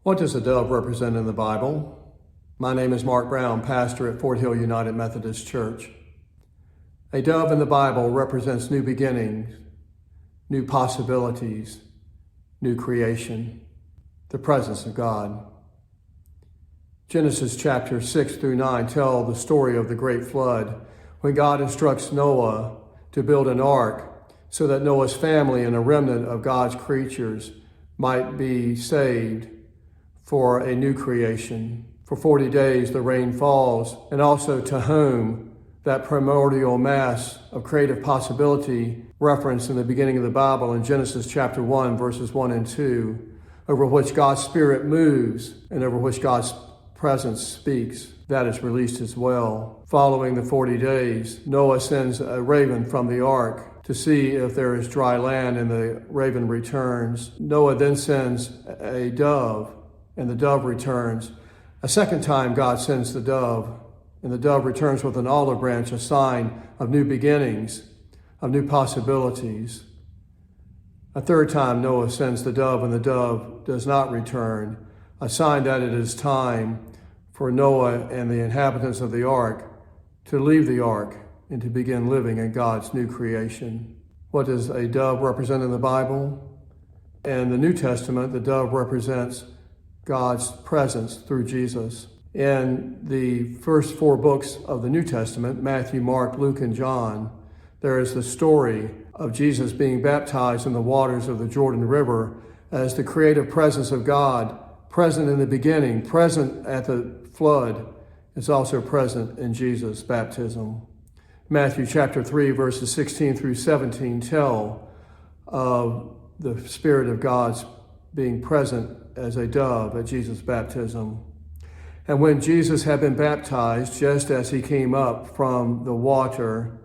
What does a dove represent in the Bible? My name is Marc Brown, pastor at Fort Hill United Methodist Church. A dove in the Bible represents new beginnings, new possibilities, new creation, the presence of God. Genesis chapter 6 through 9 tell the story of the great flood, when God instructs Noah to build an ark so that Noah's family and a remnant of God's creatures might be saved for a new creation. For 40 days the rain falls, and also to whom that primordial mass of creative possibility referenced in the beginning of the Bible in Genesis chapter 1, verses 1 and 2, over which God's Spirit moves and over which God's presence speaks. That is released as well. Following the 40 days, Noah sends a raven from the ark to see if there is dry land, and the raven returns. Noah then sends a dove, and the dove returns. A second time, God sends the dove, and the dove returns with an olive branch, a sign of new beginnings, of new possibilities. A third time, Noah sends the dove, and the dove does not return, a sign that it is time for Noah and the inhabitants of the ark to leave the ark and to begin living in God's new creation. What does a dove represent in the Bible? In the New Testament, the dove represents God's presence through Jesus. In the first four books of the New Testament, Matthew, Mark, Luke, and John, there is the story of Jesus being baptized in the waters of the Jordan River as the creative presence of God, present in the beginning, present at the flood, is also present in Jesus' baptism. Matthew chapter 3, verses 16 through 17 tell of the Spirit of God's being present as a dove at Jesus' baptism. And when Jesus had been baptized, just as he came up from the water,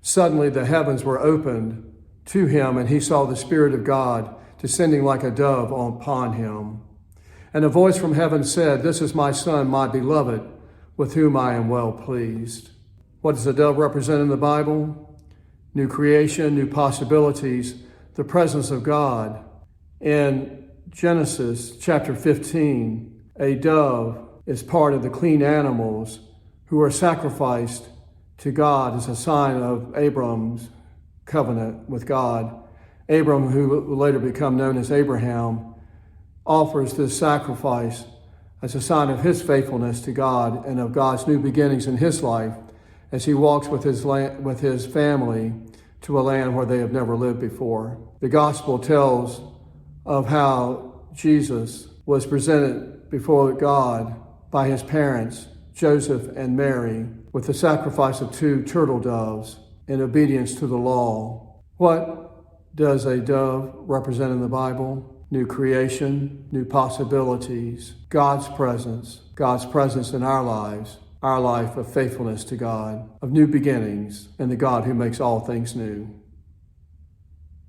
suddenly the heavens were opened to him, and he saw the Spirit of God descending like a dove upon him. And a voice from heaven said, "This is my Son, my beloved, with whom I am well pleased." What does a dove represent in the Bible? New creation, new possibilities, the presence of God. In Genesis chapter 15, a dove is part of the clean animals who are sacrificed to God as a sign of Abram's covenant with God. Abram, who will later become known as Abraham, offers this sacrifice as a sign of his faithfulness to God and of God's new beginnings in his life as he walks with his family to a land where they have never lived before. The gospel tells of how Jesus was presented before God by his parents, Joseph and Mary, with the sacrifice of 2 turtle doves in obedience to the law. What does a dove represent in the Bible? New creation, new possibilities, God's presence in our lives, our life of faithfulness to God, of new beginnings, and the God who makes all things new.